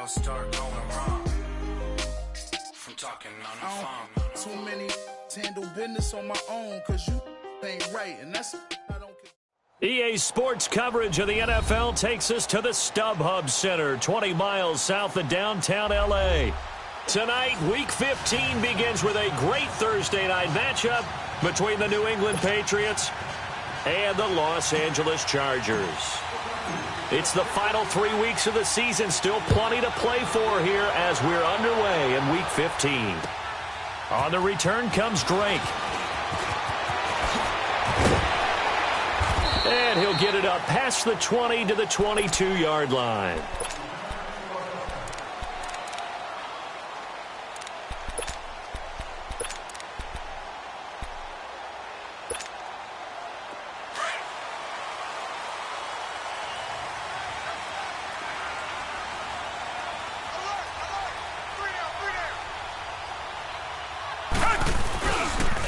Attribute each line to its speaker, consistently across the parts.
Speaker 1: gonna start going wrong from talking on the phone.
Speaker 2: Too many handle business on my own, cause you ain't right, and that's I don't care.
Speaker 3: EA Sports coverage of the NFL takes us to the StubHub Center, 20 miles south of downtown L.A. Tonight, Week 15 begins with a great Thursday night matchup between the New England Patriots and the Los Angeles Chargers. It's the final 3 weeks of the season, still plenty to play for here as we're underway in Week 15. On the return comes Drake. And he'll get it up past the 20 to the 22-yard line.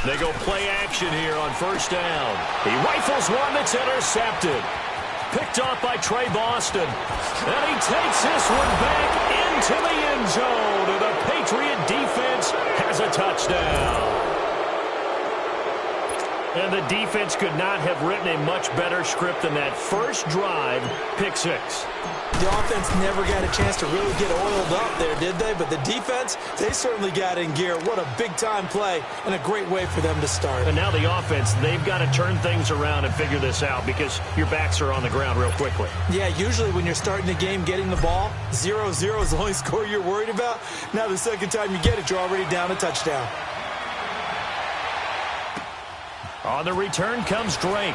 Speaker 3: They go play action here on first down. He rifles one that's intercepted. Picked off by Trey Boston. And he takes this one back into the end zone. And the Patriot defense has a touchdown. And the defense could not have written a much better script than that first drive, pick six.
Speaker 4: The offense never got a chance to really get oiled up there, did they? But the defense, they certainly got in gear. What a big-time play and a great way for them to start.
Speaker 3: And now the offense, they've got to turn things around and figure this out because your backs are on the ground real quickly.
Speaker 4: Yeah, usually when you're starting the game getting the ball, 0-0 is the only score you're worried about. Now the second time you get it, you're already down a touchdown.
Speaker 3: On the return comes Drake.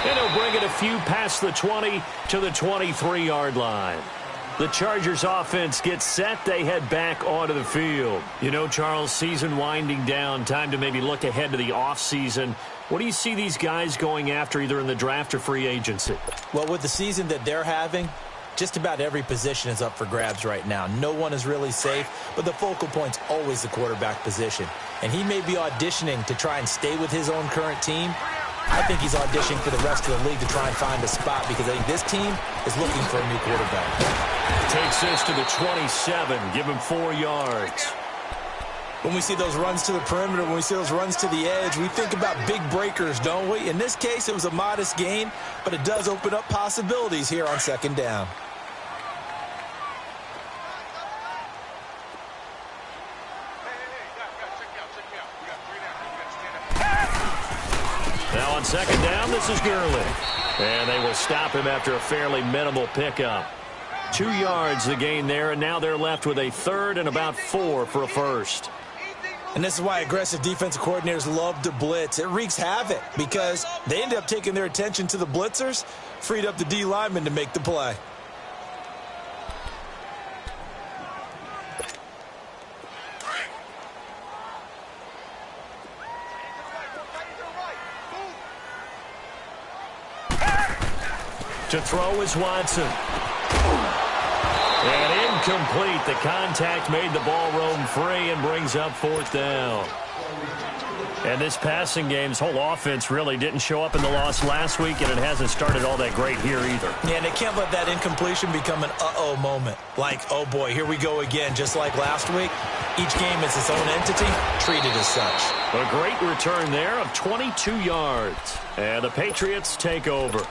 Speaker 3: And he'll bring it a few past the 20 to the 23-yard line. The Chargers offense gets set. They head back onto the field. You know, Charles, season winding down. Time to maybe look ahead to the offseason. What do you see these guys going after either in the draft or free agency?
Speaker 4: Well, with the season that they're having, just about every position is up for grabs right now. No one is really safe, but the focal point's always the quarterback position. And he may be auditioning to try and stay with his own current team. I think he's auditioning for the rest of the league to try and find a spot because I think this team is looking for a new quarterback.
Speaker 3: Takes this to the 27, give him 4 yards.
Speaker 4: When we see those runs to the perimeter, when we see those runs to the edge, we think about big breakers, don't we? In this case, it was a modest gain, but it does open up possibilities here on second down.
Speaker 3: Now on second down, this is Guruz. And they will stop him after a fairly minimal pickup. 2 yards the gain there, and now they're left with a third and about 4 for a first.
Speaker 4: And this is why aggressive defensive coordinators love to blitz. It wreaks havoc because they end up taking their attention to the blitzers, freed up the D lineman to make the play.
Speaker 3: To throw is Watson. And incomplete. The contact made the ball roam free and brings up fourth down. And this passing game's whole offense really didn't show up in the loss last week, and it hasn't started all that great here either.
Speaker 4: Yeah, and they can't let that incompletion become an uh-oh moment. Like, oh boy, here we go again, just like last week. Each game is its own entity, treated as such.
Speaker 3: A great return there of 22 yards. And the Patriots take over.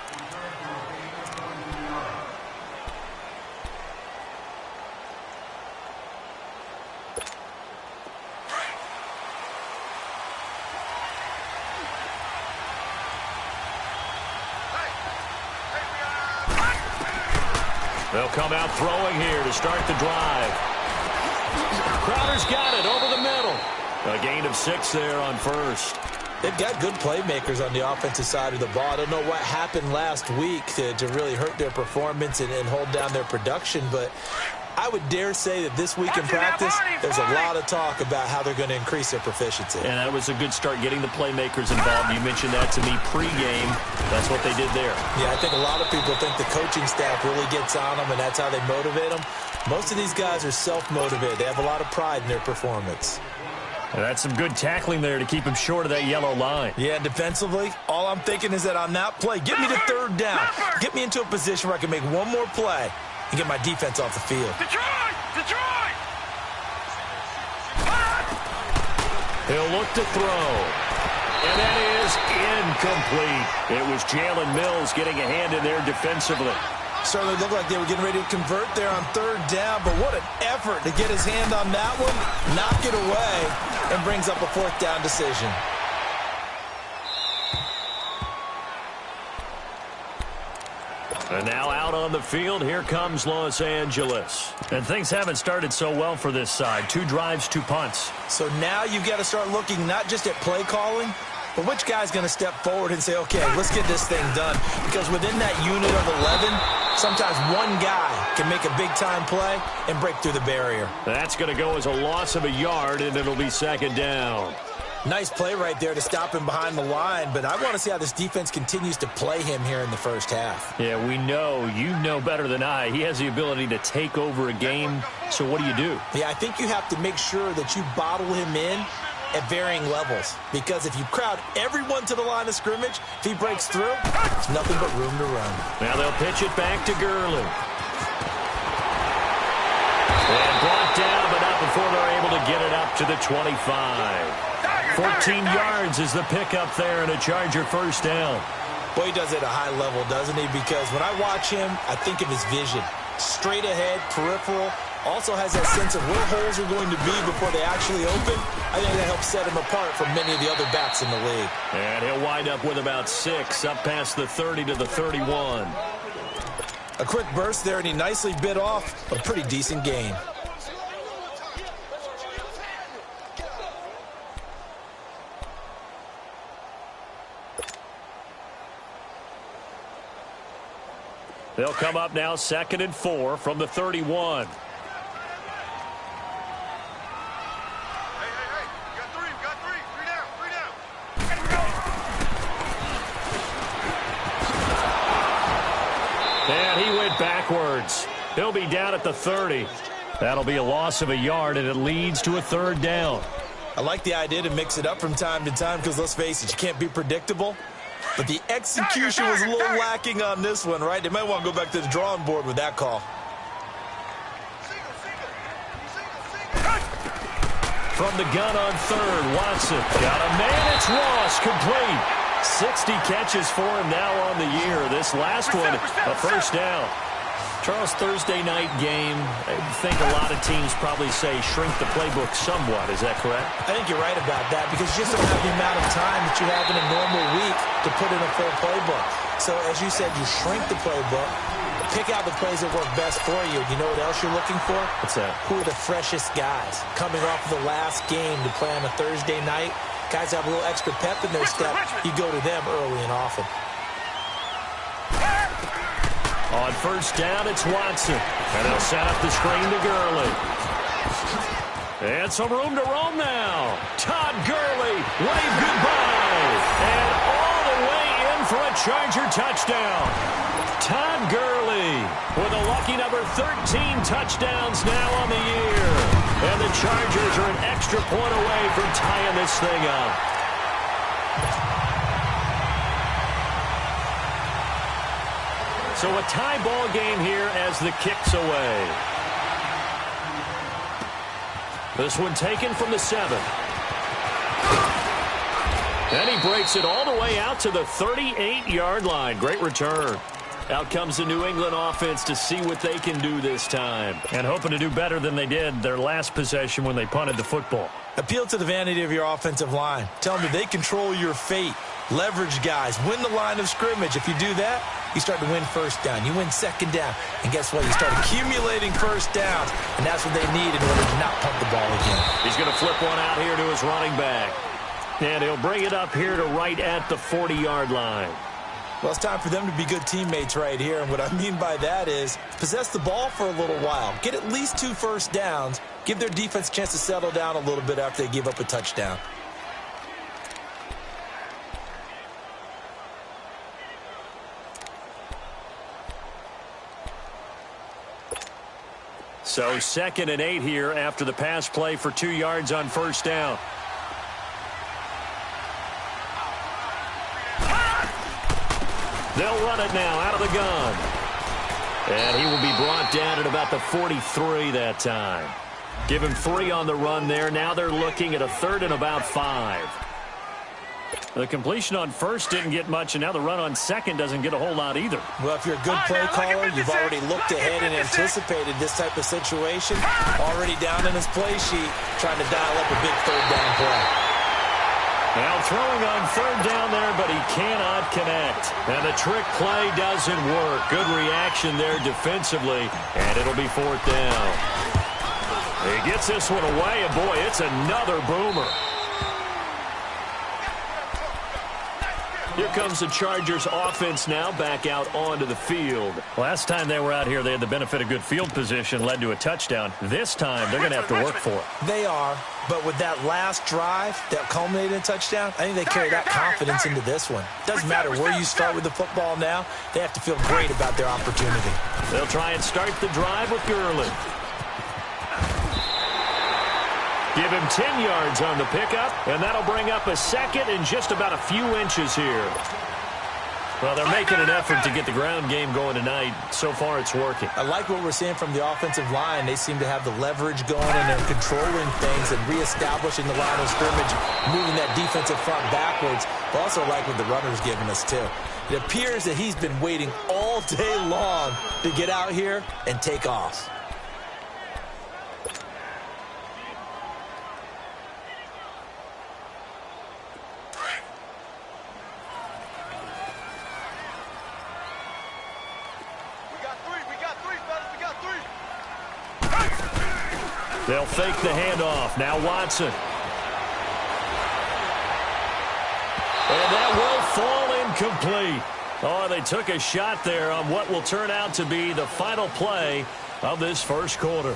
Speaker 3: They'll come out throwing here to start the drive. Crowder's got it over the middle. A gain of 6 there on first.
Speaker 4: They've got good playmakers on the offensive side of the ball. I don't know what happened last week to really hurt their performance and hold down their production, but I would dare say that this week in practice, there's a lot of talk about how they're going to increase their proficiency.
Speaker 3: And that was a good start getting the playmakers involved. You mentioned that to me pregame. That's what they did there.
Speaker 4: Yeah, I think a lot of people think the coaching staff really gets on them, and that's how they motivate them. Most of these guys are self-motivated. They have a lot of pride in their performance.
Speaker 3: And that's some good tackling there to keep him short of that yellow line.
Speaker 4: Yeah, defensively, all I'm thinking is that on that play, get me to third down. Get me into a position where I can make one more play. and get my defense off the field.
Speaker 1: Detroit! Detroit!
Speaker 3: He'll look to throw. And that is incomplete. It was Jalen Mills getting a hand in there defensively.
Speaker 4: Certainly looked like they were getting ready to convert there on third down, but what an effort to get his hand on that one, knock it away, and brings up a fourth down decision.
Speaker 3: And now out on the field, here comes Los Angeles. And things haven't started so well for this side. 2 drives, 2 punts.
Speaker 4: So now you've got to start looking not just at play calling, but which guy's going to step forward and say, okay, let's get this thing done. Because within that unit of 11, sometimes one guy can make a big-time play and break through the barrier.
Speaker 3: That's going to go as a loss of a yard, and it'll be second down.
Speaker 4: Nice play right there to stop him behind the line, but I want to see how this defense continues to play him here in the first half.
Speaker 3: Yeah, we know. You know better than I. He has the ability to take over a game, so what do?
Speaker 4: Yeah, I think you have to make sure that you bottle him in at varying levels, because if you crowd everyone to the line of scrimmage, if he breaks through, there's nothing but room to run.
Speaker 3: Now they'll pitch it back to Guruz. And brought down, but not before they're able to get it up to the 25. 14 yards is the pickup there, and a Charger first down.
Speaker 4: Boy, he does it at a high level, doesn't he? Because when I watch him, I think of his vision. Straight ahead, peripheral, also has that sense of where holes are going to be before they actually open. I think that helps set him apart from many of the other backs in the league.
Speaker 3: And he'll wind up with about 6, up past the 30 to the 31.
Speaker 4: A quick burst there, and he nicely bit off a pretty decent gain.
Speaker 3: They'll come up now 2nd and 4 from the 31. And he went backwards. He'll be down at the 30. That'll be a loss of a yard, and it leads to a 3rd down.
Speaker 4: I like the idea to mix it up from time to time because, let's face it, you can't be predictable. But the execution was a little lacking on this one, right? They might want to go back to the drawing board with that call.
Speaker 3: From the gun on 3rd, Watson. Got a man, it's Ross, complete. 60 catches for him now on the year. This last one, a first down. Charles, Thursday night game, I think a lot of teams probably say shrink the playbook somewhat. Is that correct?
Speaker 4: I think you're right about that because you just don't have the amount of time that you have in a normal week to put in a full playbook. So, as you said, you shrink the playbook, pick out the plays that work best for you. You know what else you're looking for?
Speaker 3: What's that?
Speaker 4: Who are the freshest guys coming off of the last game to play on a Thursday night? Guys have a little extra pep in their step. You go to them early and often.
Speaker 3: On first down, it's Watson. And they'll set up the screen to Gurley. And some room to roam now. Todd Gurley, wave goodbye. And all the way in for a Charger touchdown. Todd Gurley with a lucky number 13 touchdowns now on the year. And the Chargers are an extra point away from tying this thing up. So a tie ball game here as the kick's away. This one taken from the 7. And he breaks it all the way out to the 38-yard line. Great return. Out comes the New England offense to see what they can do this time. And hoping to do better than they did their last possession when they punted the football.
Speaker 4: Appeal to the vanity of your offensive line. Tell them they control your fate. Leverage guys. Win the line of scrimmage. If you do that, you start to win first down. You win second down. And guess what? You start accumulating first downs. And that's what they need in order to not punt the ball again.
Speaker 3: He's going to flip one out here to his running back. And he'll bring it up here to right at the 40-yard line.
Speaker 4: Well, it's time for them to be good teammates right here. And what I mean by that is possess the ball for a little while. Get at least 2 first downs. Give their defense a chance to settle down a little bit after they give up a touchdown.
Speaker 3: So 2nd and 8 here after the pass play for 2 yards on first down. They'll run it now out of the gun. And he will be brought down at about the 43 that time. Give him 3 on the run there. Now they're looking at a 3rd and about 5. The completion on first didn't get much, and now the run on second doesn't get a whole lot either.
Speaker 4: Well, if you're a good play caller, you've already looked ahead and anticipated this type of situation. Already down in his play sheet, trying to dial up a big 3rd down play.
Speaker 3: Now throwing on 3rd down there, but he cannot connect. And the trick play doesn't work. Good reaction there defensively, and it'll be 4th down. He gets this one away, and boy, it's another boomer. Here comes the Chargers offense now back out onto the field. Last time they were out here, they had the benefit of good field position, led to a touchdown. This time, they're going to have to work for it.
Speaker 4: They are, but with that last drive that culminated in a touchdown, I think they carry that confidence into this one. Doesn't matter where you start with the football now, they have to feel great about their opportunity.
Speaker 3: They'll try and start the drive with Guruz. Give him 10 yards on the pickup, and that'll bring up a 2nd and just about a few inches here. Well, they're making an effort to get the ground game going tonight. So far, it's working.
Speaker 4: I like what we're seeing from the offensive line. They seem to have the leverage going, and they're controlling things and reestablishing the line of scrimmage, moving that defensive front backwards. But also like what the runner's giving us, too. It appears that he's been waiting all day long to get out here and take off.
Speaker 3: They'll fake the handoff. Now Watson. And that will fall incomplete. Oh, they took a shot there on what will turn out to be the final play of this first quarter.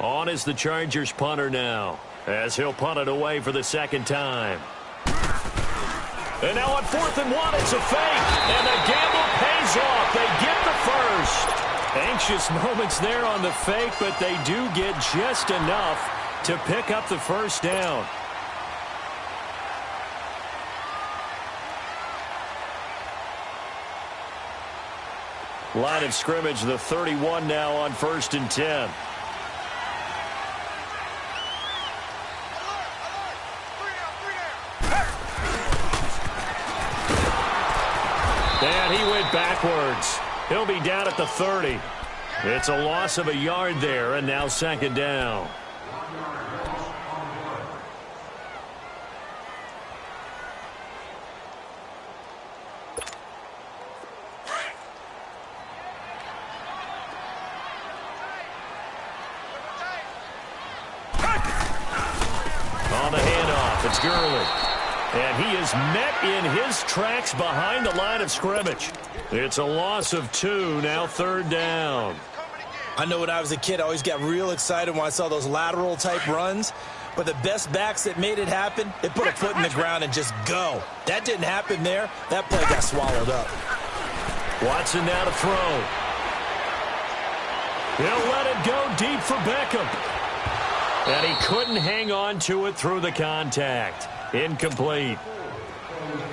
Speaker 3: On is the Chargers punter now, as he'll punt it away for the 2nd time. And now on 4th and 1, it's a fake. And the gamble pays off. They get the first. Anxious moments there on the fake, but they do get just enough to pick up the first down. Line of scrimmage, the 31 now on 1st and 10. And he went backwards. He'll be down at the 30. It's a loss of a yard there, and now 2nd down. On the handoff, it's Guruz. And he is met in his tracks behind the line of scrimmage. It's a loss of 2, now 3rd down.
Speaker 4: I know when I was a kid, I always got real excited when I saw those lateral-type runs. But the best backs that made it happen, they put a foot in the ground and just go. That didn't happen there. That play got swallowed up.
Speaker 3: Watson now to throw. He'll let it go deep for Beckham. And he couldn't hang on to it through the contact. Incomplete.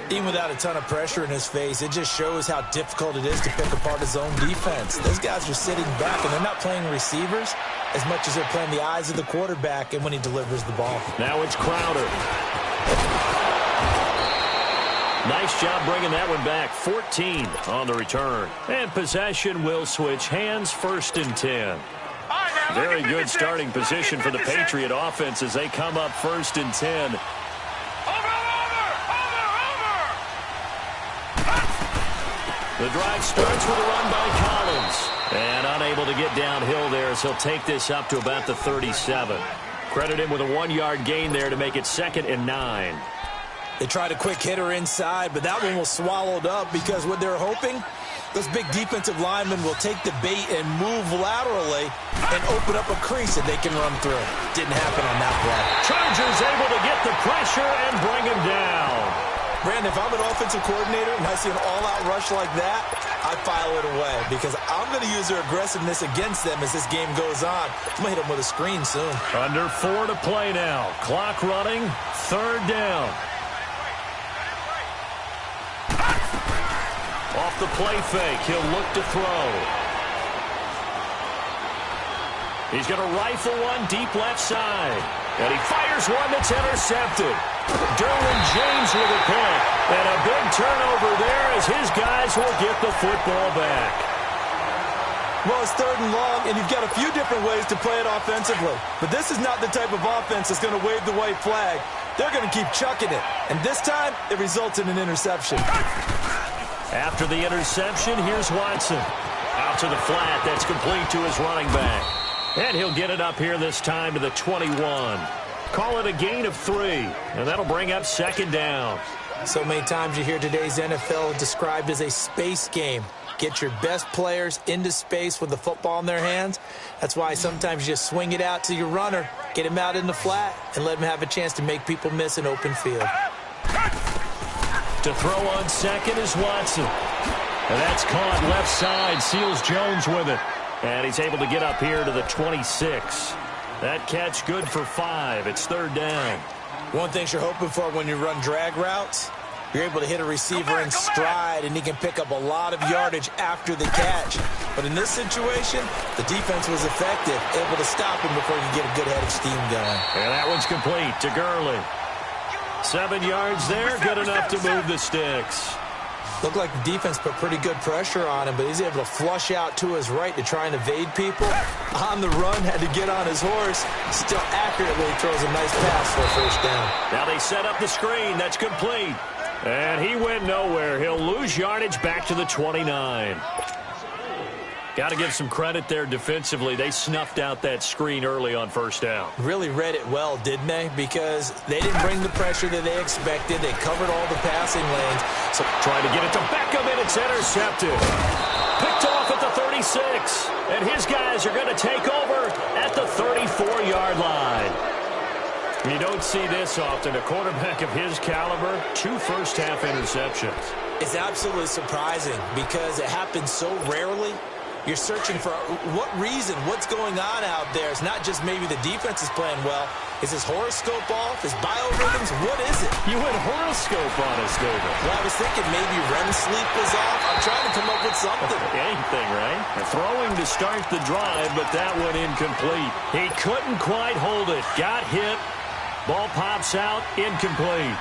Speaker 4: Even without a ton of pressure in his face, it just shows how difficult it is to pick apart his own defense. Those guys are sitting back, and they're not playing receivers as much as they're playing the eyes of the quarterback and when he delivers the ball.
Speaker 3: Now it's Crowder. Nice job bringing that one back. 14 on the return. And possession will switch hands, 1st and 10. Very good starting position for the Patriot offense as they come up 1st and 10. The drive starts with a run by Collins. And unable to get downhill there, so he'll take this up to about the 37. Credit him with a 1-yard gain there to make it 2nd and 9.
Speaker 4: They tried a quick hitter inside, but that one was swallowed up because what they're hoping, those big defensive linemen will take the bait and move laterally and open up a crease that they can run through. Didn't happen on that play.
Speaker 3: Chargers able to get the pressure and bring him down.
Speaker 4: Brandon, if I'm an offensive coordinator and I see an all-out rush like that, I file it away because I'm going to use their aggressiveness against them as this game goes on. I'm going to hit them with a screen soon.
Speaker 3: Under 4 to play now. Clock running. 3rd down. the play fake. He'll look to throw. He's going to rifle one deep left side. And he fires one that's intercepted. Derwin James with a pick. And a big turnover there as his guys will get the football back.
Speaker 4: Well, it's 3rd and long, and you've got a few different ways to play it offensively. But this is not the type of offense that's going to wave the white flag. They're going to keep chucking it. And this time, it results in an interception.
Speaker 3: After the interception, here's Watson. Out to the flat. That's complete to his running back. And he'll get it up here this time to the 21. Call it a gain of 3. And that'll bring up 2nd down.
Speaker 4: So many times you hear today's NFL described as a space game. Get your best players into space with the football in their hands. That's why sometimes you just swing it out to your runner, get him out in the flat, and let him have a chance to make people miss an open field.
Speaker 3: To throw on 2nd is Watson. And that's caught left side. Seals Jones with it. And he's able to get up here to the 26. That catch good for 5. It's 3rd down.
Speaker 4: One thing you're hoping for when you run drag routes, you're able to hit a receiver in stride, and he can pick up a lot of yardage after the catch. But in this situation, the defense was effective, able to stop him before he could get a good head of steam going.
Speaker 3: And that one's complete to Gurley. 7 yards there, good enough to move the sticks.
Speaker 4: Looked like the defense put pretty good pressure on him, but he's able to flush out to his right to try and evade people. On the run, had to get on his horse. Still accurately throws a nice pass for a 1st down.
Speaker 3: Now they set up the screen. That's complete. And he went nowhere. He'll lose yardage back to the 29. Got to give some credit there defensively. They snuffed out that screen early on 1st down.
Speaker 4: Really read it well, didn't they? Because they didn't bring the pressure that they expected. They covered all the passing lanes.
Speaker 3: So trying to get it to Beckham, and it's intercepted. Picked off at the 36. And his guys are going to take over at the 34-yard line. You don't see this often. A quarterback of his caliber, 2 first-half interceptions.
Speaker 4: It's absolutely surprising because it happens so rarely. You're searching for what reason, what's going on out there. It's not just maybe the defense is playing well. Is his horoscope off? His biorhythms? What is it?
Speaker 3: You went horoscope on us, David.
Speaker 4: Well, I was thinking maybe REM sleep was off. I'm trying to come up with something.
Speaker 3: Anything, right? Throwing to start the drive, but that one incomplete. He couldn't quite hold it. Got hit. Ball pops out. Incomplete.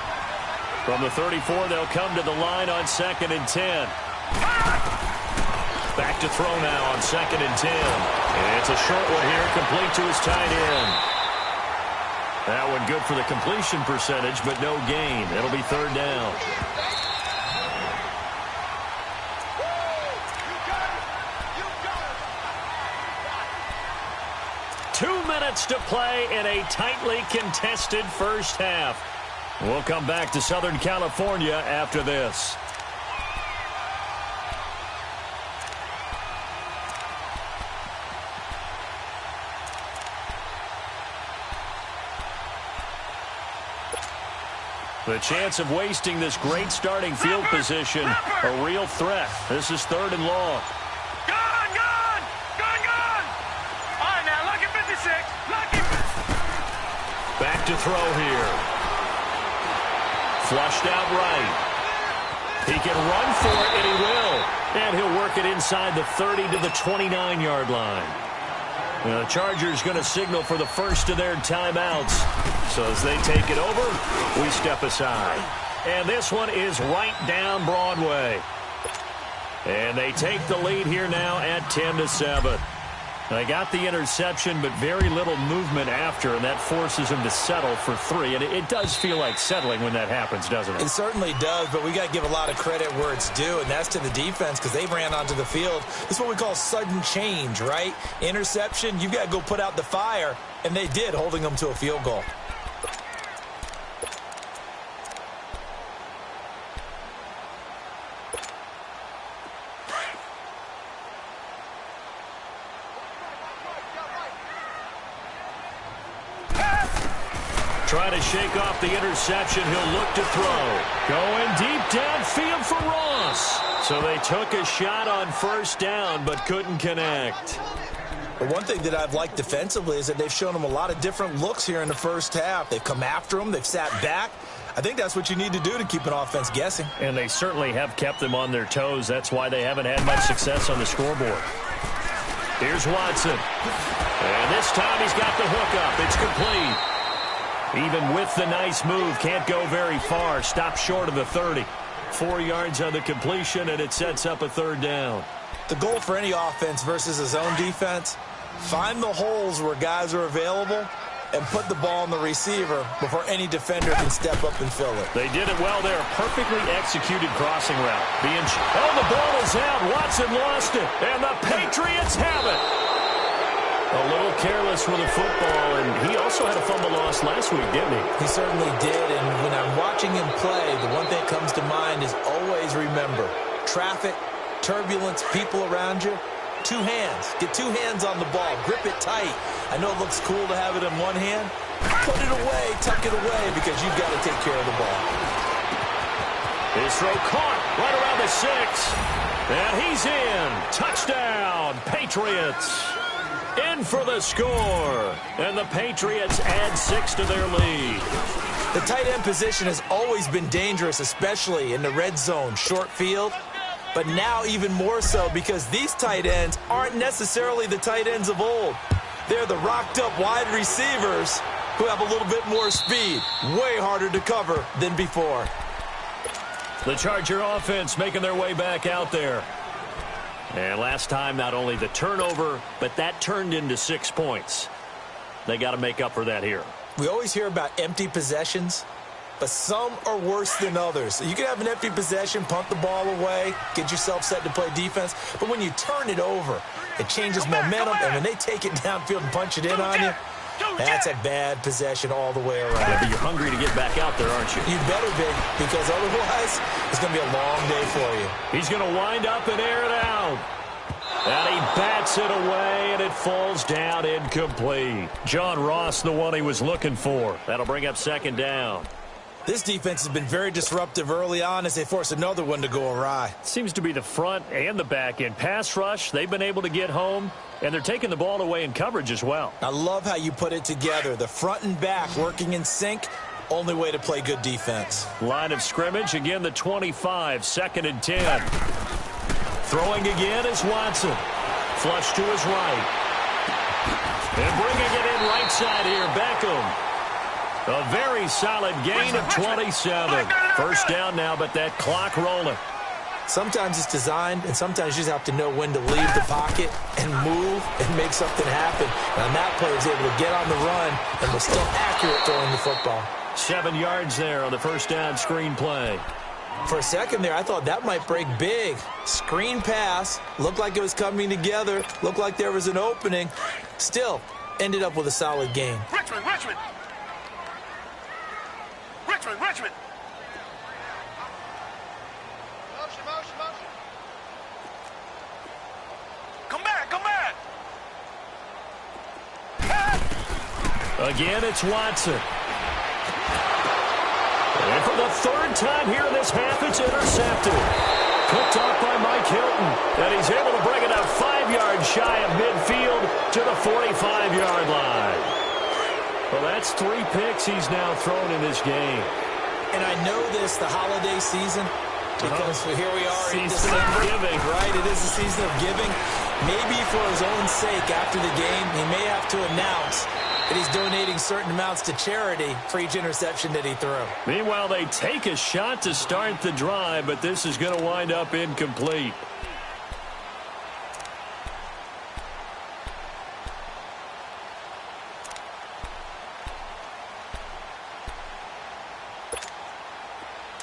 Speaker 3: From the 34, they'll come to the line on 2nd and 10. Back to throw now on 2nd and 10. And it's a short one here, complete to his tight end. That one good for the completion percentage, but no gain. It'll be 3rd down. Two minutes to play in a tightly contested 1st half. We'll come back to Southern California after this. The chance of wasting this great starting field position, a real threat. This is 3rd and long.
Speaker 1: Gone! All right, now, lucky 56. Lucky.
Speaker 3: Back to throw here. Flushed out right. He can run for it, and he will. And he'll work it inside the 30 to the 29-yard line. The Chargers going to signal for the first of their timeouts. So as they take it over, we step aside. And this one is right down Broadway. And they take the lead here now at 10-7. They got the interception, but very little movement after, and that forces them to settle for 3. And it does feel like settling when that happens, doesn't it?
Speaker 4: It certainly does, but we got to give a lot of credit where it's due, and that's to the defense because they ran onto the field. This is what we call sudden change, right? Interception, you got to go put out the fire, and they did, holding them to a field goal.
Speaker 3: Trying to shake off the interception. He'll look to throw. Going deep downfield for Ross. So they took a shot on 1st down, but couldn't connect.
Speaker 4: But one thing that I've liked defensively is that they've shown him a lot of different looks here in the 1st half. They've come after him. They've sat back. I think that's what you need to do to keep an offense guessing.
Speaker 3: And they certainly have kept them on their toes. That's why they haven't had much success on the scoreboard. Here's Watson. And this time he's got the hook up. It's complete. Even with the nice move, can't go very far. Stop short of the 30. 4 yards on the completion, and it sets up a third down.
Speaker 4: The goal for any offense versus a zone defense, find the holes where guys are available and put the ball on the receiver before any defender can step up and fill it.
Speaker 3: They did it well there. Perfectly executed crossing route. The ball is out. Watson lost it, and the Patriots have it. A little careless with the football, and he also had a fumble loss last week, didn't he?
Speaker 4: He certainly did, and when I'm watching him play, the one thing that comes to mind is always remember, traffic, turbulence, people around you, 2 hands. Get 2 hands on the ball. Grip it tight. I know it looks cool to have it in one hand. Put it away, tuck it away, because you've got to take care of the ball.
Speaker 3: His throw caught right around the 6. And he's in. Touchdown, Patriots. In for the score. And the Patriots add 6 to their lead.
Speaker 4: The tight end position has always been dangerous, especially in the red zone, short field. But now even more so because these tight ends aren't necessarily the tight ends of old. They're the rocked-up wide receivers who have a little bit more speed. Way harder to cover than before.
Speaker 3: The Charger offense making their way back out there. And last time, not only the turnover, but that turned into 6 points. They got to make up for that here.
Speaker 4: We always hear about empty possessions, but some are worse than others. You can have an empty possession, punt the ball away, get yourself set to play defense, but when you turn it over, it changes momentum, and when they take it downfield and punch it in on you, that's a bad possession all the way around.
Speaker 3: Yeah, but you're hungry to get back out there, aren't you?
Speaker 4: You better be, because otherwise it's going to be a long day for you.
Speaker 3: He's going to wind up and air it out. And he bats it away, and it falls down incomplete. John Ross, the one he was looking for. That'll bring up second down.
Speaker 4: This defense has been very disruptive early on as they force another one to go awry.
Speaker 3: Seems to be the front and the back end. Pass rush, they've been able to get home, and they're taking the ball away in coverage as well.
Speaker 4: I love how you put it together. The front and back working in sync, only way to play good defense.
Speaker 3: Line of scrimmage, again the 25, 2nd and 10. Throwing again is Watson. Flush to his right. And bringing it in right side here, Beckham. A very solid gain of 27. First down now, but that clock rolling.
Speaker 4: Sometimes it's designed, and sometimes you just have to know when to leave the pocket and move and make something happen. And that player is able to get on the run and was still accurate throwing the football.
Speaker 3: 7 yards there on the first down screen play.
Speaker 4: For a second there, I thought that might break big. Screen pass, looked like it was coming together, looked like there was an opening. Still, ended up with a solid gain.
Speaker 1: Richmond! Come back!
Speaker 3: Again, it's Watson. And for the 3rd time here in this half, it's intercepted. Picked off by Mike Hilton. And he's able to bring it up 5 yards shy of midfield to the 45-yard line. Well, that's 3 picks he's now thrown in this game.
Speaker 4: And I know this, the holiday season, because here we are in
Speaker 3: Season of
Speaker 4: December.
Speaker 3: giving.
Speaker 4: Right, it is the season of giving. Maybe for his own sake after the game, he may have to announce that he's donating certain amounts to charity for each interception that he threw.
Speaker 3: Meanwhile, they take a shot to start the drive, but this is going to wind up incomplete.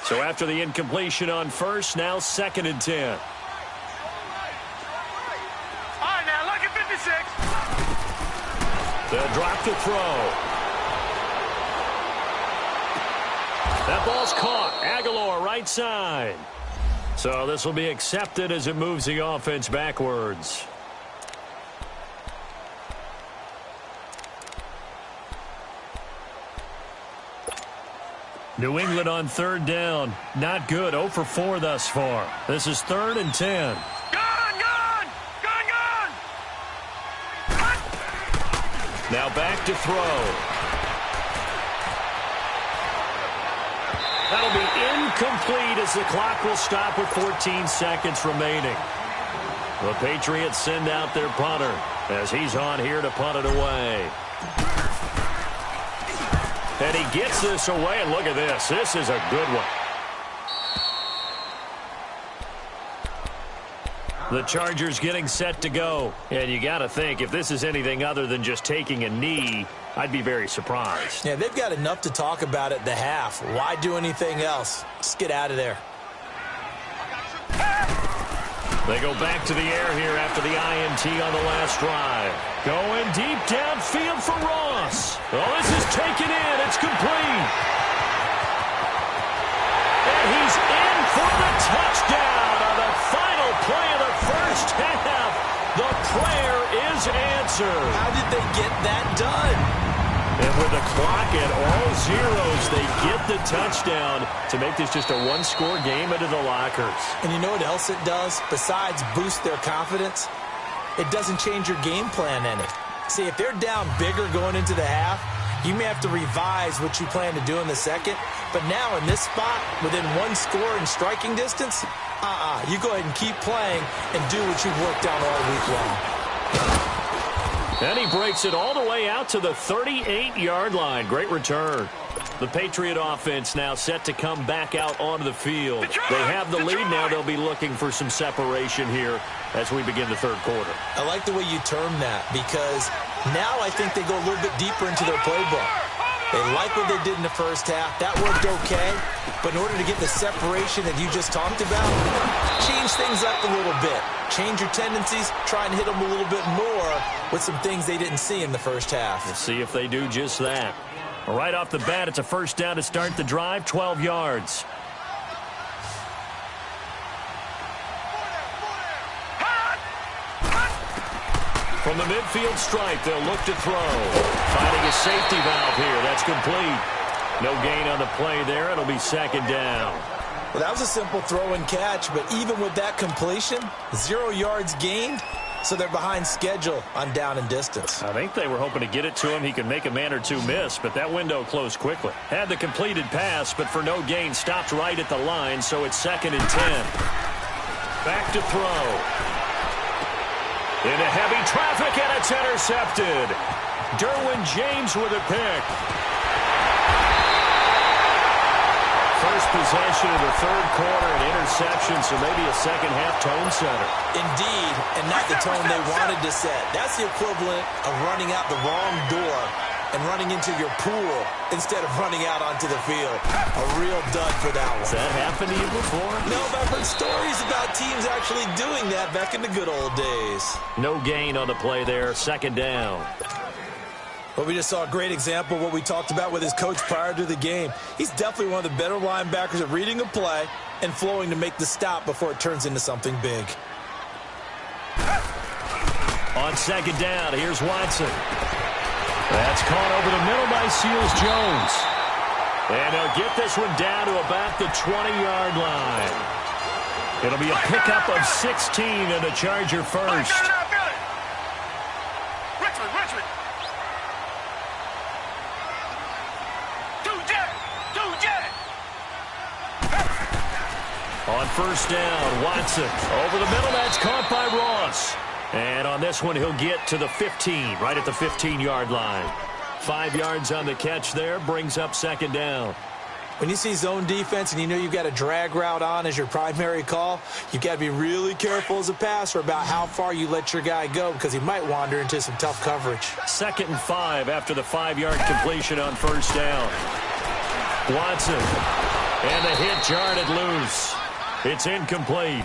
Speaker 3: So after the incompletion on first, now 2nd and 10.
Speaker 1: All right, now look at 56.
Speaker 3: They'll drop the throw. That ball's caught. Aguilar right side. So this will be accepted as it moves the offense backwards. New England on 3rd down. Not good. 0 for 4 thus far. This is 3rd and 10. Now back to throw. it'll be incomplete as the clock will stop with 14 seconds remaining. The Patriots send out their punter as he's on here to punt it away. And he gets this away, and look at this. This is a good one. The Chargers getting set to go. And you got to think, if this is anything other than just taking a knee, I'd be very surprised.
Speaker 4: Yeah, they've got enough to talk about at the half. Why do anything else? Just get out of there.
Speaker 3: They go back to the air here after the INT on the last drive. Going deep downfield for Ross. Oh, this is taken in. It's complete. And he's in for the touchdown on the final play of the first half. The prayer is answered.
Speaker 4: How did they get that done?
Speaker 3: And with the clock at all zeros, they get the touchdown to make this just a one-score game into the lockers.
Speaker 4: And you know what else it does? Besides boost their confidence, it doesn't change your game plan any. See, if they're down bigger going into the half, you may have to revise what you plan to do in the second. But now in this spot, within one score in striking distance, you go ahead and keep playing and do what you've worked on all week long.
Speaker 3: And he breaks it all the way out to the 38-yard line. Great return. The Patriot offense now set to come back out onto the field. They have the lead now. They'll be looking for some separation here as we begin the third quarter.
Speaker 4: I like the way you term that because now I think they go a little bit deeper into their playbook. They like what they did in the first half. That worked okay. But in order to get the separation that you just talked about, change things up a little bit. Change your tendencies. Try and hit them a little bit more with some things they didn't see in the first half.
Speaker 3: We'll see if they do just that. Right off the bat, it's a first down to start the drive, 12 yards. From the midfield stripe, they'll look to throw. Finding a safety valve here. That's complete. No gain on the play there. It'll be second down.
Speaker 4: Well, that was a simple throw and catch, but even with that completion, 0 yards gained, so they're behind schedule on down and distance.
Speaker 3: I think they were hoping to get it to him. He could make a man or two miss, but that window closed quickly. Had the completed pass, but for no gain, stopped right at the line, so it's 2nd and 10. Back to throw. Into heavy traffic, and it's intercepted. Derwin James with a pick. First possession of the third quarter, an interception, so maybe a second-half tone setter.
Speaker 4: Indeed, and not the tone they wanted to set. That's the equivalent of running out the wrong door and running into your pool instead of running out onto the field. A real dud for that one.
Speaker 3: Has that happened to you before?
Speaker 4: No, but I've heard stories about teams actually doing that back in the good old days.
Speaker 3: No gain on the play there, second down.
Speaker 4: Well, we just saw a great example of what we talked about with his coach prior to the game. He's definitely one of the better linebackers at reading a play and flowing to make the stop before it turns into something big.
Speaker 3: On second down, here's Watson. That's caught over the middle by Seals-Jones. And he'll get this one down to about the 20-yard line. It'll be a pickup of 16 and a Charger first.
Speaker 1: Richmond.
Speaker 3: On first down, Watson over the middle. That's caught by Ross. And on this one, he'll get to the 15, right at the 15-yard line. 5 yards on the catch there, brings up second down.
Speaker 4: When you see zone defense and you know you've got a drag route on as your primary call, you've got to be really careful as a passer about how far you let your guy go because he might wander into some tough coverage.
Speaker 3: 2nd and 5 after the 5-yard completion on first down. Watson, and the hit jarred loose. It's incomplete.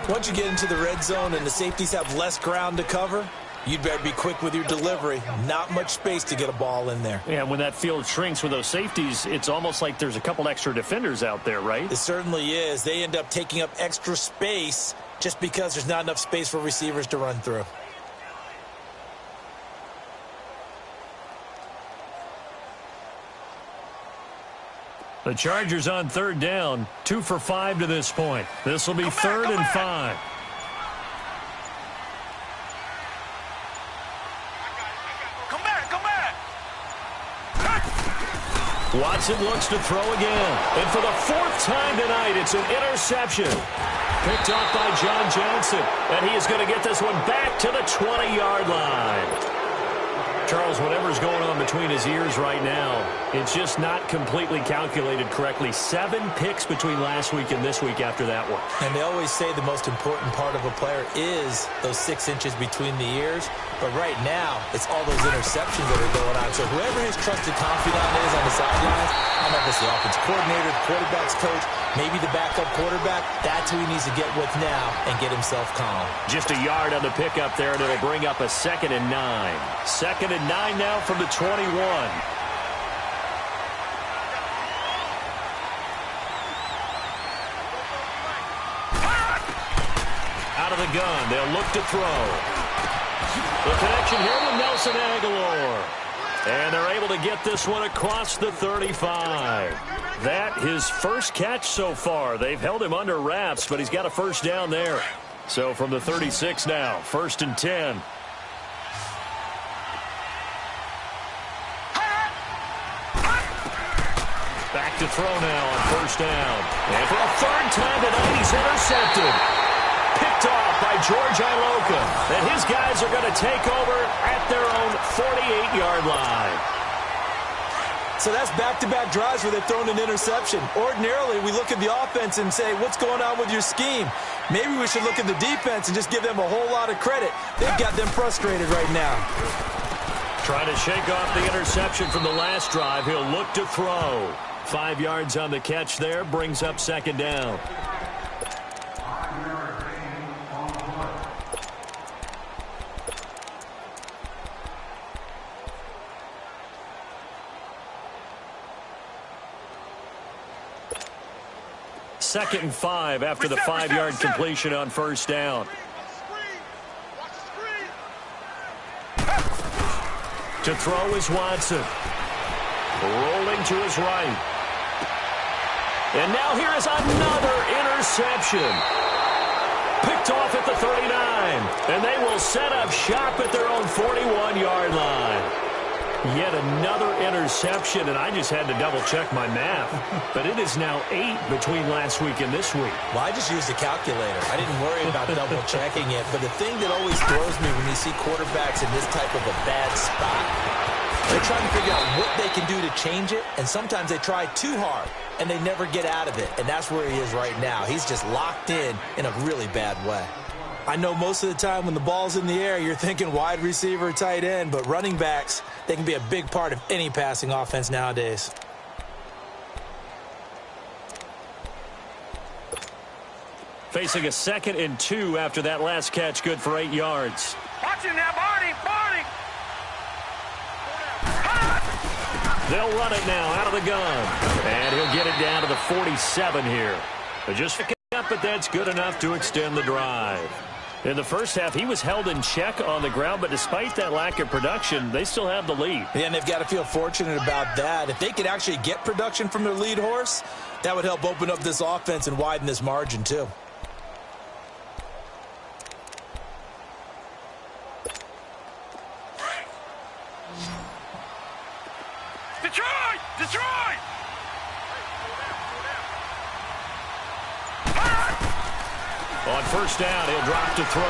Speaker 4: Once you get into the red zone and the safeties have less ground to cover, you'd better be quick with your delivery. Not much space to get a ball in there.
Speaker 3: Yeah, when that field shrinks with those safeties, it's almost like there's a couple extra defenders out there, right?
Speaker 4: It certainly is. They end up taking up extra space just because there's not enough space for receivers to run through.
Speaker 3: The Chargers on third down, 2 for 5 to this point. This will be third and 5. Watson looks to throw again. And for the fourth time tonight, it's an interception. Picked off by John Johnson. And he is going to get this one back to the 20-yard line. Charles, whatever's going on between his ears right now, it's just not completely calculated correctly. 7 picks between last week and this week after that one.
Speaker 4: And they always say the most important part of a player is those 6 inches between the ears. But right now, it's all those interceptions that are going on. So whoever his trusted confidant is on the sidelines, I don't know if it's the offense coordinator, the quarterback's coach, maybe the backup quarterback, that's who he needs to get with now and get himself calm.
Speaker 3: Just a yard on the pickup there, and it'll bring up a 2nd and 9. 2nd and 9 now from the 21. Out of the gun, they'll look to throw. The connection here with Nelson Aguilar. And they're able to get this one across the 35. That his first catch so far. They've held him under wraps, but he's got a first down there. So from the 36 now, 1st and 10. Back to throw now on 1st down. And for a 3rd time tonight, he's intercepted. Picked off by George Iloka. And his guys are going to take over at their own 48-yard line.
Speaker 4: So that's back-to-back drives where they've thrown an interception. Ordinarily, we look at the offense and say, what's going on with your scheme? Maybe we should look at the defense and just give them a whole lot of credit. They've got them frustrated right now.
Speaker 3: Trying to shake off the interception from the last drive. He'll look to throw. 5 yards on the catch there. Brings up 2nd down. Second and 5 after the 5-yard completion on 1st down. To throw is Watson. Rolling to his right. And now here is another interception. Picked off at the 39. And they will set up shop at their own 41-yard line. Yet another interception, and I just had to double-check my math. But it is now 8 between last week and this week.
Speaker 4: Well, I just used a calculator. I didn't worry about double-checking it. But the thing that always throws me when you see quarterbacks in this type of a bad spot, they're trying to figure out what they can do to change it, and sometimes they try too hard, and they never get out of it. And that's where he is right now. He's just locked in a really bad way. I know most of the time when the ball's in the air, you're thinking wide receiver, tight end, but running backs, they can be a big part of any passing offense nowadays.
Speaker 3: Facing a 2nd and 2 after that last catch, good for 8 yards.
Speaker 5: Watch it now, Barney!
Speaker 3: They'll run it now out of the gun. And he'll get it down to the 47 here. But just pick it up, but that's good enough to extend the drive. In the first half, he was held in check on the ground, but despite that lack of production, they still have the lead.
Speaker 4: Yeah, and they've got to feel fortunate about that. If they could actually get production from their lead horse, that would help open up this offense and widen this margin too.
Speaker 5: Detroit! Detroit!
Speaker 3: On 1st down, he'll drop to throw.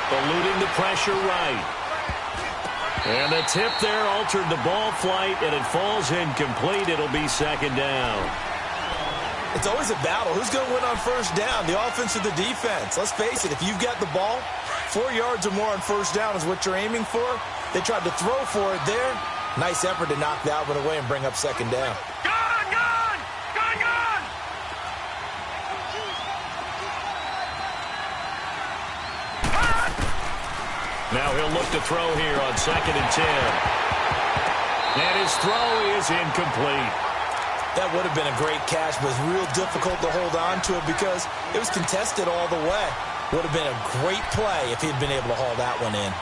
Speaker 3: Eluding the pressure right. And the tip there altered the ball flight, and it falls incomplete. It'll be 2nd down.
Speaker 4: It's always a battle. Who's going to win on 1st down, the offense or the defense? Let's face it, if you've got the ball, 4 yards or more on 1st down is what you're aiming for. They tried to throw for it there. Nice effort to knock that one away and bring up 2nd down.
Speaker 3: Now he'll look to throw here on 2nd and 10. And his throw is incomplete.
Speaker 4: That would have been a great catch, but it's real difficult to hold on to it because it was contested all the way. Would have been a great play if he'd been able to haul that one in.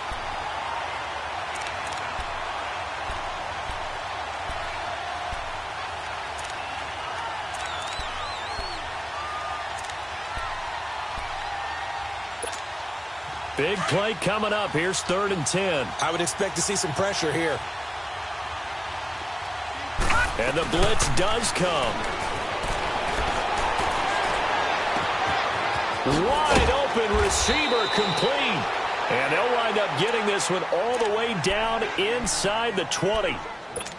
Speaker 3: Big play coming up. Here's 3rd and 10.
Speaker 4: I would expect to see some pressure here.
Speaker 3: And And the blitz does come. Wide open receiver complete. And they'll wind up getting this one all the way down inside the 20.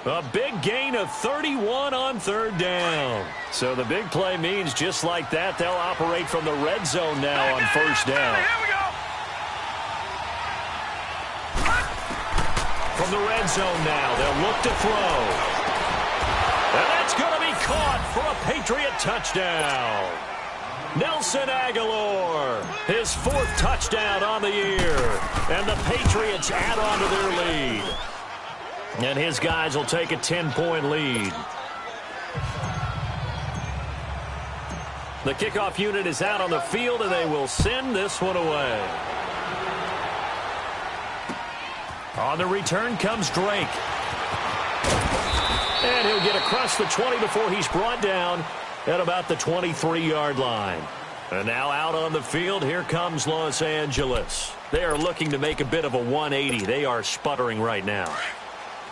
Speaker 3: A big gain of 31 on third down. So the big play means just like that, they'll operate from the red zone now on first down.
Speaker 5: Here we go.
Speaker 3: From the red zone now, they'll look to throw. And that's going to be caught for a Patriot touchdown. Nelson Aguilar, his 4th touchdown on the year. And the Patriots add on to their lead. And his guys will take a 10-point lead. The kickoff unit is out on the field, and they will send this one away. On the return comes Drake. And he'll get across the 20 before he's brought down at about the 23-yard line. And now out on the field, here comes Los Angeles. They are looking to make a bit of a 180. They are sputtering right now.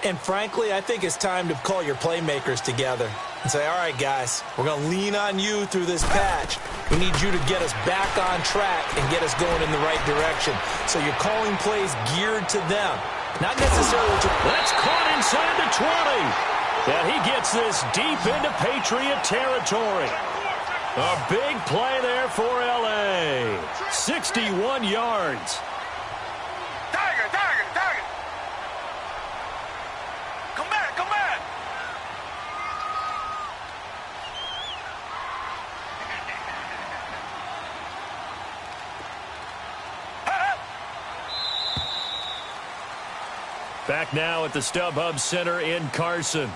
Speaker 4: And frankly, I think it's time to call your playmakers together and say, all right, guys, we're going to lean on you through this patch. We need you to get us back on track and get us going in the right direction. So you're calling plays geared to them. Not necessarily to...
Speaker 3: That's caught inside the 20. And he gets this deep into Patriot territory. A big play there for L.A. 61 yards.
Speaker 5: Tiger, tiger, tiger. Come back, come back.
Speaker 3: Back now at the StubHub Center in Carson.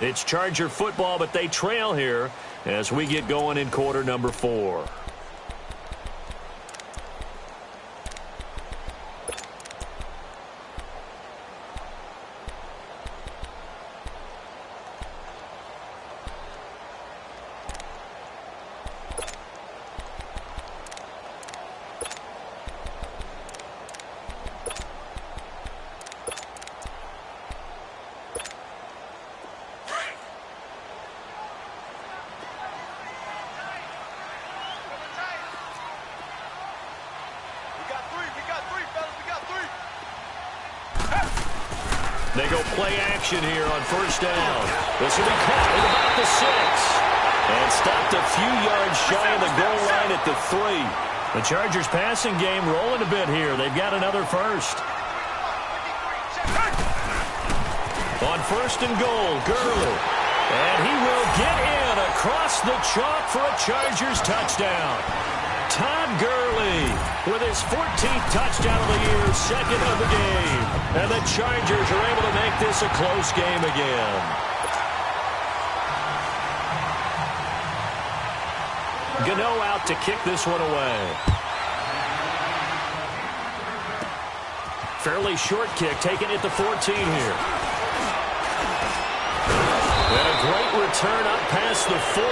Speaker 3: It's Charger football, but they trail here as we get going in quarter number 4. They go play action here on first down. This will be caught at about the 6. And stopped a few yards shy of the goal line at the 3. The Chargers passing game rolling a bit here. They've got another first. On first and goal, Guruz. And he will get in across the chalk for a Chargers touchdown. Todd Gurley with his 14th touchdown of the year, 2nd of the game. And the Chargers are able to make this a close game again. Gano out to kick this one away. Fairly short kick, taken at the 14 here. And a great return up past the 40,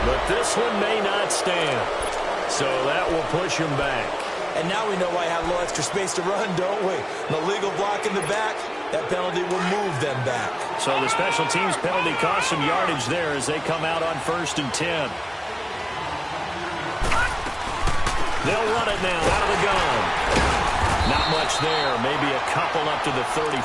Speaker 3: but this one may not stand. So that will push him back.
Speaker 4: And now we know why I have a little extra space to run, don't we? An illegal block in the back, that penalty will move them back.
Speaker 3: So the special teams penalty costs some yardage there as they come out on first and 10. They'll run it now out of the gun. Not much there, maybe a couple up to the 35.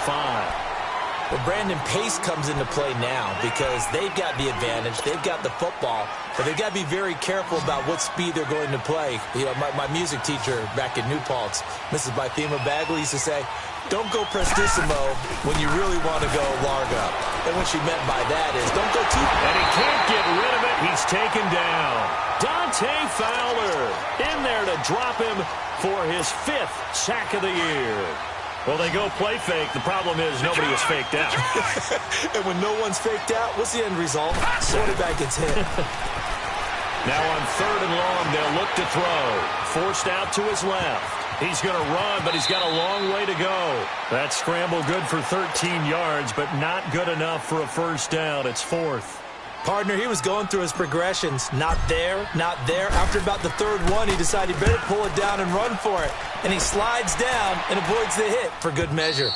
Speaker 4: Well, Brandon, pace comes into play now because they've got the advantage. They've got the football, but they've got to be very careful about what speed they're going to play. You know, my music teacher back in New Paltz, Mrs. Bythema Bagley, used to say, don't go prestissimo when you really want to go largo. And what she meant by that is don't go too...
Speaker 3: And he can't get rid of it. He's taken down. Dante Fowler in there to drop him for his 5th sack of the year. Well, they go play fake. The problem is nobody is faked out.
Speaker 4: And when no one's faked out, what's the end result? Quarterback gets hit.
Speaker 3: Now on third and long, they'll look to throw. Forced out to his left. He's going to run, but he's got a long way to go. That scramble good for 13 yards, but not good enough for a first down. It's 4th.
Speaker 4: Partner, he was going through his progressions. Not there, not there. After about the 3rd one, he decided he better pull it down and run for it. And he slides down and avoids the hit for good measure.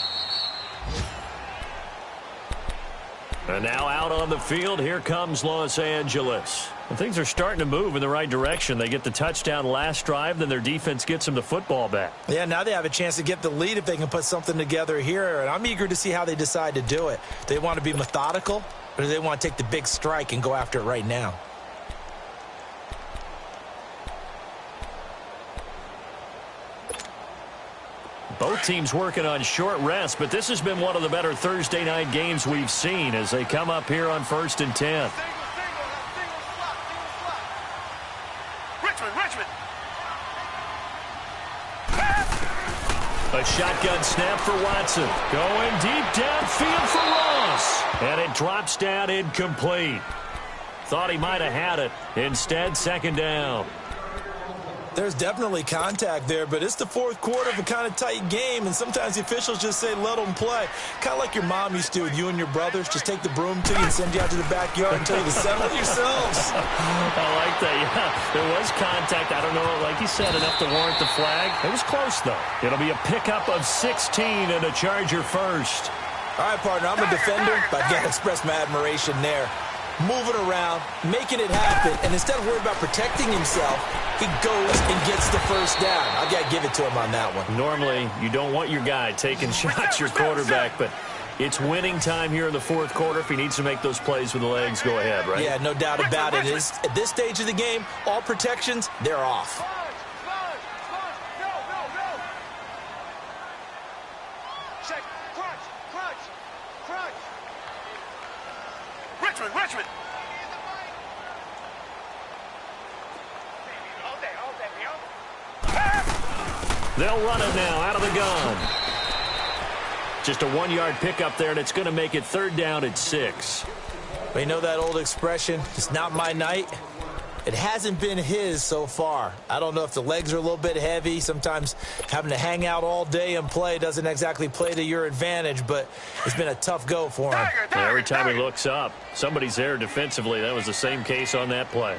Speaker 3: And now out on the field, here comes Los Angeles. And things are starting to move in the right direction. They get the touchdown last drive, then their defense gets them the football back.
Speaker 4: Yeah, now they have a chance to get the lead if they can put something together here. And I'm eager to see how they decide to do it. Do they want to be methodical, or do they want to take the big strike and go after it right now?
Speaker 3: Both teams working on short rest, but this has been one of the better Thursday night games we've seen as they come up here on 1st and 10.
Speaker 5: Richmond.
Speaker 3: A shotgun snap for Watson. Going deep downfield for Ross. And it drops down incomplete. Thought he might have had it. Instead, second down.
Speaker 4: There's definitely contact there, but it's the fourth quarter of a kind of tight game, and sometimes the officials just say let them play. Kind of like your mom used to with you and your brothers. Just take the broom to you and send you out to the backyard and tell you to settle it yourselves.
Speaker 3: I like that, yeah. There was contact. I don't know, like you said, enough to warrant the flag. It was close, though. It'll be a pickup of 16 and a Charger first.
Speaker 4: All right, partner, I'm a defender, but I got to express my admiration there. Moving around, making it happen, and instead of worrying about protecting himself, he goes and gets the first down. I got to give it to him on that one.
Speaker 3: Normally, you don't want your guy taking shots, your quarterback, but it's winning time here in the fourth quarter. If he needs to make those plays with the legs, go ahead, right?
Speaker 4: Yeah, no doubt about it. At this stage of the game, all protections, they're off.
Speaker 5: Check. Crunch. Richmond.
Speaker 3: They'll run it now out of the gun. Just a 1-yard pickup there, and it's going to make it third down at 6.
Speaker 4: Well, you know that old expression, it's not my night? It hasn't been his so far. I don't know if the legs are a little bit heavy. Sometimes having to hang out all day and play doesn't exactly play to your advantage, but it's been a tough go for him.
Speaker 3: Every time he looks up, somebody's there defensively. That was the same case on that play.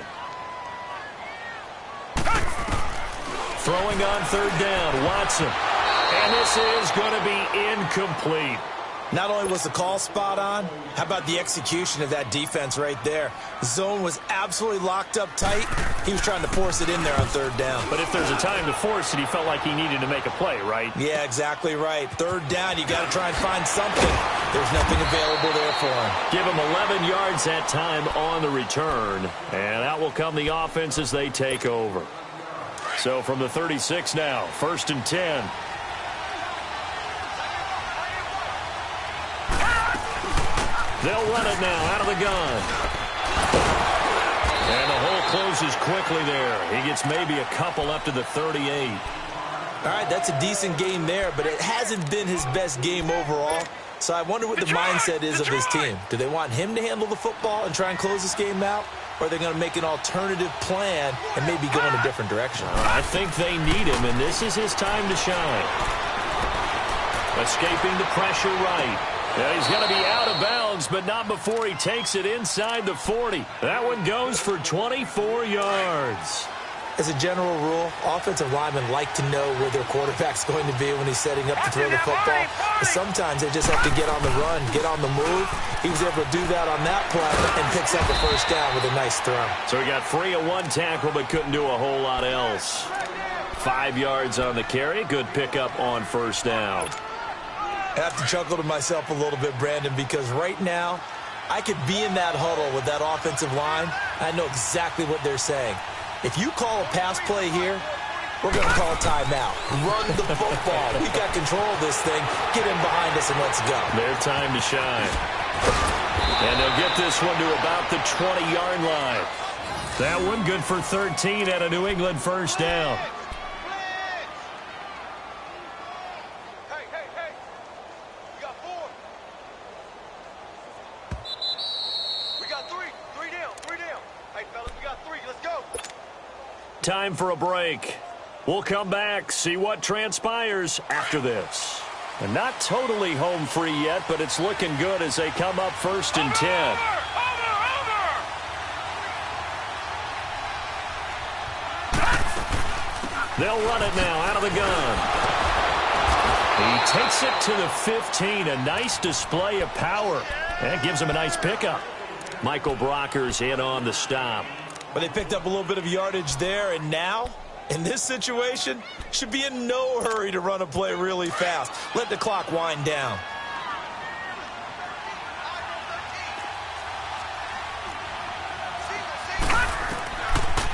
Speaker 3: Throwing on third down, Watson. And this is going to be incomplete.
Speaker 4: Not only was the call spot on, how about the execution of that defense right there? The zone was absolutely locked up tight. He was trying to force it in there on third down.
Speaker 3: But if there's a time to force it, he felt like he needed to make a play, right?
Speaker 4: Yeah, exactly right. Third down, you got to try and find something. There's nothing available there for him.
Speaker 3: Give him 11 yards that time on the return. And out will come the offense as they take over. So from the 36 now, 1st and 10. They'll run it now out of the gun. And the hole closes quickly there. He gets maybe a couple up to the 38.
Speaker 4: All right, that's a decent game there, but it hasn't been his best game overall. So I wonder what the mindset is of his team. Do they want him to handle the football and try and close this game out? Or are they going to make an alternative plan and maybe go in a different direction?
Speaker 3: I think they need him, and this is his time to shine. Escaping the pressure right. Yeah, he's going to be out of bounds, but not before he takes it inside the 40. That one goes for 24 yards.
Speaker 4: As a general rule, offensive linemen like to know where their quarterback's going to be when he's setting up to throw the football. But sometimes they just have to get on the run, get on the move. He was able to do that on that play and picks up the first down with a nice throw.
Speaker 3: So he got free of one tackle but couldn't do a whole lot else. 5 yards on the carry. Good pickup on first down.
Speaker 4: I have to chuckle to myself a little bit, Brandon, because right now I could be in that huddle with that offensive line. I know exactly what they're saying. If you call a pass play here, we're going to call a timeout. Run the football. We got control of this thing. Get in behind us and let's go.
Speaker 3: Their time to shine. And they'll get this one to about the 20-yard line. That one good for 13 at a New England first down. Time for a break. We'll come back, see what transpires after this. And not totally home free yet, but it's looking good as they come up 1st and 10. They'll run it now out of the gun. He takes it to the 15. A nice display of power. And gives him a nice pickup. Michael Brocker's in on the stop.
Speaker 4: But they picked up a little bit of yardage there, and now, in this situation, should be in no hurry to run a play really fast. Let the clock wind down.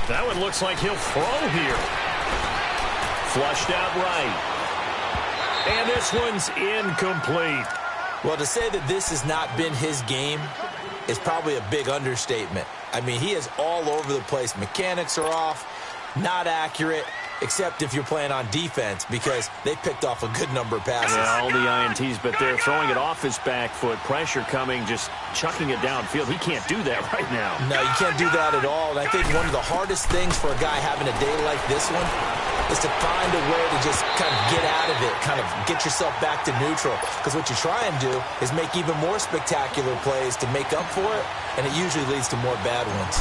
Speaker 3: That one looks like he'll throw here. Flushed out right. And this one's incomplete.
Speaker 4: Well, to say that this has not been his game is probably a big understatement. I mean, he is all over the place. Mechanics are off, not accurate, except if you're playing on defense, because they picked off a good number of passes.
Speaker 3: Yeah, all the INTs, but they're throwing it off his back foot. Pressure coming, just chucking it downfield. He can't do that right now.
Speaker 4: No, you can't do that at all. And I think one of the hardest things for a guy having a day like this one is to find a way to just kind of get out of it, kind of get yourself back to neutral. Because what you try and do is make even more spectacular plays to make up for it, and it usually leads to more bad ones.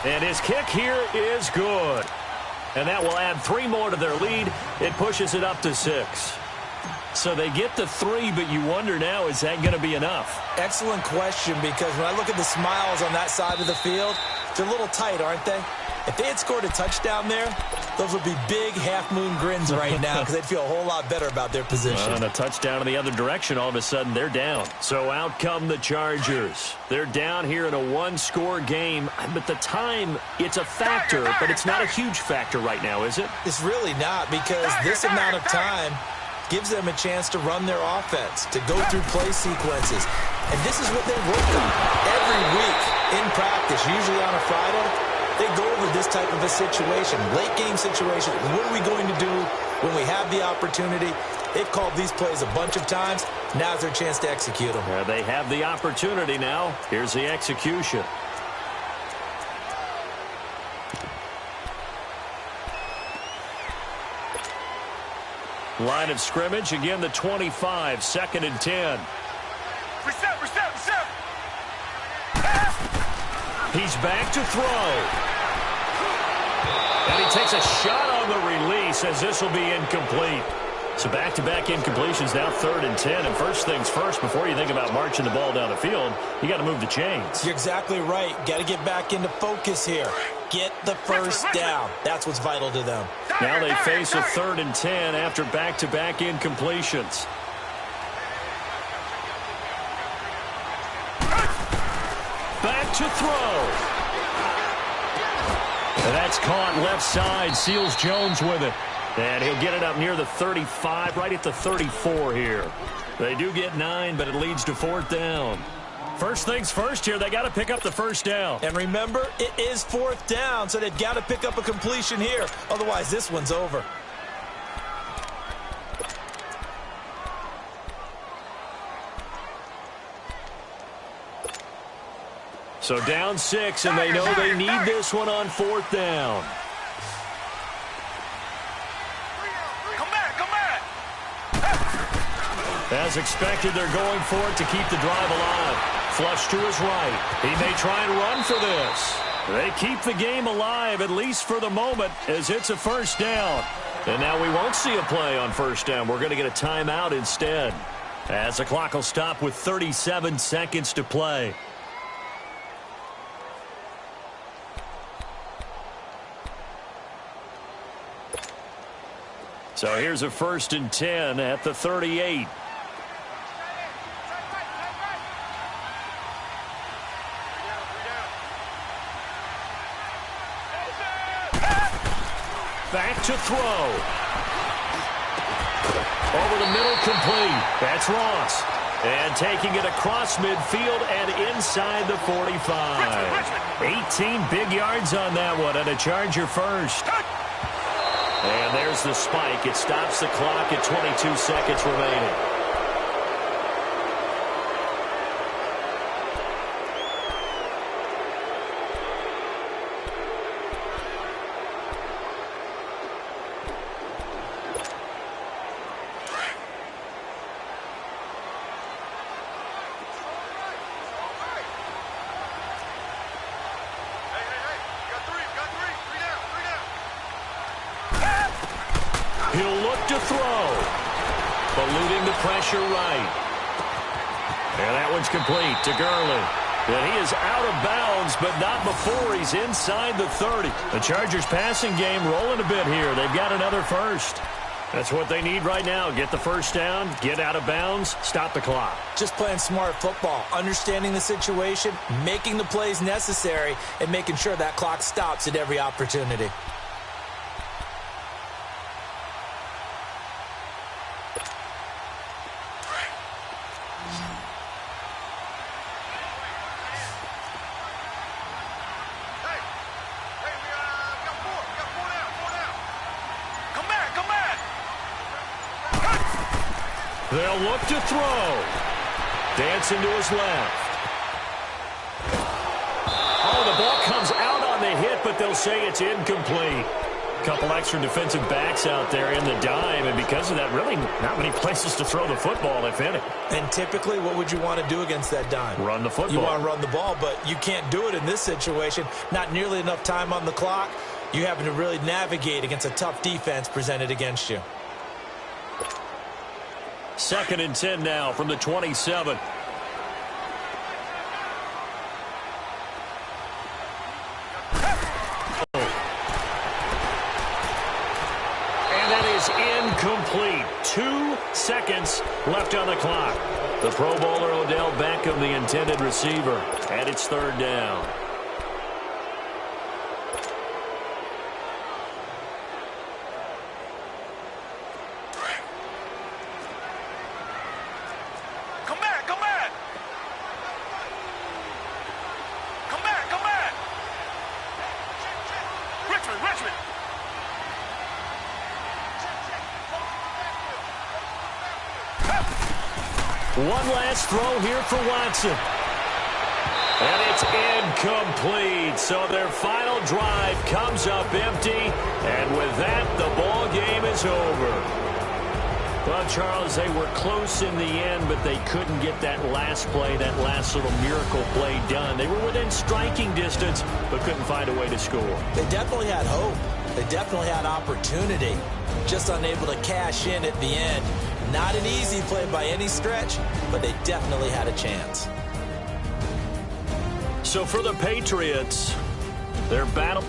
Speaker 3: And his kick here is good. And that will add 3 more to their lead. It pushes it up to 6. So they get the 3, but you wonder now, is that going to be enough?
Speaker 4: Excellent question, because when I look at the smiles on that side of the field, they're a little tight, aren't they? If they had scored a touchdown there, those would be big half-moon grins right now because they'd feel a whole lot better about their position.
Speaker 3: And a touchdown in the other direction, all of a sudden they're down. So out come the Chargers. They're down here in a 1-score game. But the time, it's a factor, but it's not a huge factor right now, is it?
Speaker 4: It's really not, because this amount of time gives them a chance to run their offense, to go through play sequences. And this is what they work on every week in practice, usually on a Friday. They go over this type of a situation, late game situation. What are we going to do when we have the opportunity? They've called these plays a bunch of times. Now's their chance to execute them.
Speaker 3: Yeah, they have the opportunity now. Here's the execution. Line of scrimmage, again the 25, 2nd and 10.
Speaker 5: Reset.
Speaker 3: He's back to throw. And he takes a shot on the release as this will be incomplete. So back-to-back incompletions, now 3rd and 10. And first things first, before you think about marching the ball down the field, you got to move the chains.
Speaker 4: You're exactly right. Got to get back into focus here. Get the first down. That's what's vital to them.
Speaker 3: Now they face a 3rd and 10 after back-to-back incompletions. Back to throw. And that's caught left side. Seals Jones with it. And he'll get it up near the 35, right at the 34 here. They do get 9, but it leads to 4th down. First things first here, they got to pick up the first down.
Speaker 4: And remember, it is 4th down, so they've got to pick up a completion here. Otherwise, this one's over.
Speaker 3: So down 6, and they know they need this one on 4th down.
Speaker 5: Come back.
Speaker 3: As expected, they're going for it to keep the drive alive. Flush to his right. He may try and run for this. They keep the game alive, at least for the moment, as it's a first down. And now we won't see a play on first down. We're going to get a timeout instead, as the clock will stop with 37 seconds to play. So here's a 1st and 10 at the 38. Back to throw. Over the middle, complete. That's Ross. And taking it across midfield and inside the 45. 18 big yards on that one, and a Charger first. And there's the spike. It stops the clock at 22 seconds remaining. to throw. Eluding the pressure right. And that one's complete to Gurley. And he is out of bounds, but not before he's inside the 30. The Chargers passing game rolling a bit here. They've got another first. That's what they need right now. Get the first down, get out of bounds, stop the clock.
Speaker 4: Just playing smart football, understanding the situation, making the plays necessary, and making sure that clock stops at every opportunity.
Speaker 3: They'll look to throw. Dancing to his left. Oh, the ball comes out on the hit, but they'll say it's incomplete. Couple extra defensive backs out there in the dime, and because of that, really not many places to throw the football, if any.
Speaker 4: And typically, what would you want to do against that dime?
Speaker 3: Run the football.
Speaker 4: You want to run the ball, but you can't do it in this situation. Not nearly enough time on the clock. You having to really navigate against a tough defense presented against you.
Speaker 3: 2nd and 10 now from the 27. And that is incomplete. 2 seconds left on the clock. The Pro Bowler Odell Beckham, the intended receiver, and it's 3rd down. One last throw here for Watson. And it's incomplete. So their final drive comes up empty. And with that, the ball game is over. Well, Charles, they were close in the end, but they couldn't get that last play, that last little miracle play done. They were within striking distance, but couldn't find a way to score.
Speaker 4: They definitely had hope. They definitely had opportunity. Just unable to cash in at the end. Not an easy play by any stretch, but they definitely had a chance.
Speaker 3: So for the Patriots, their battle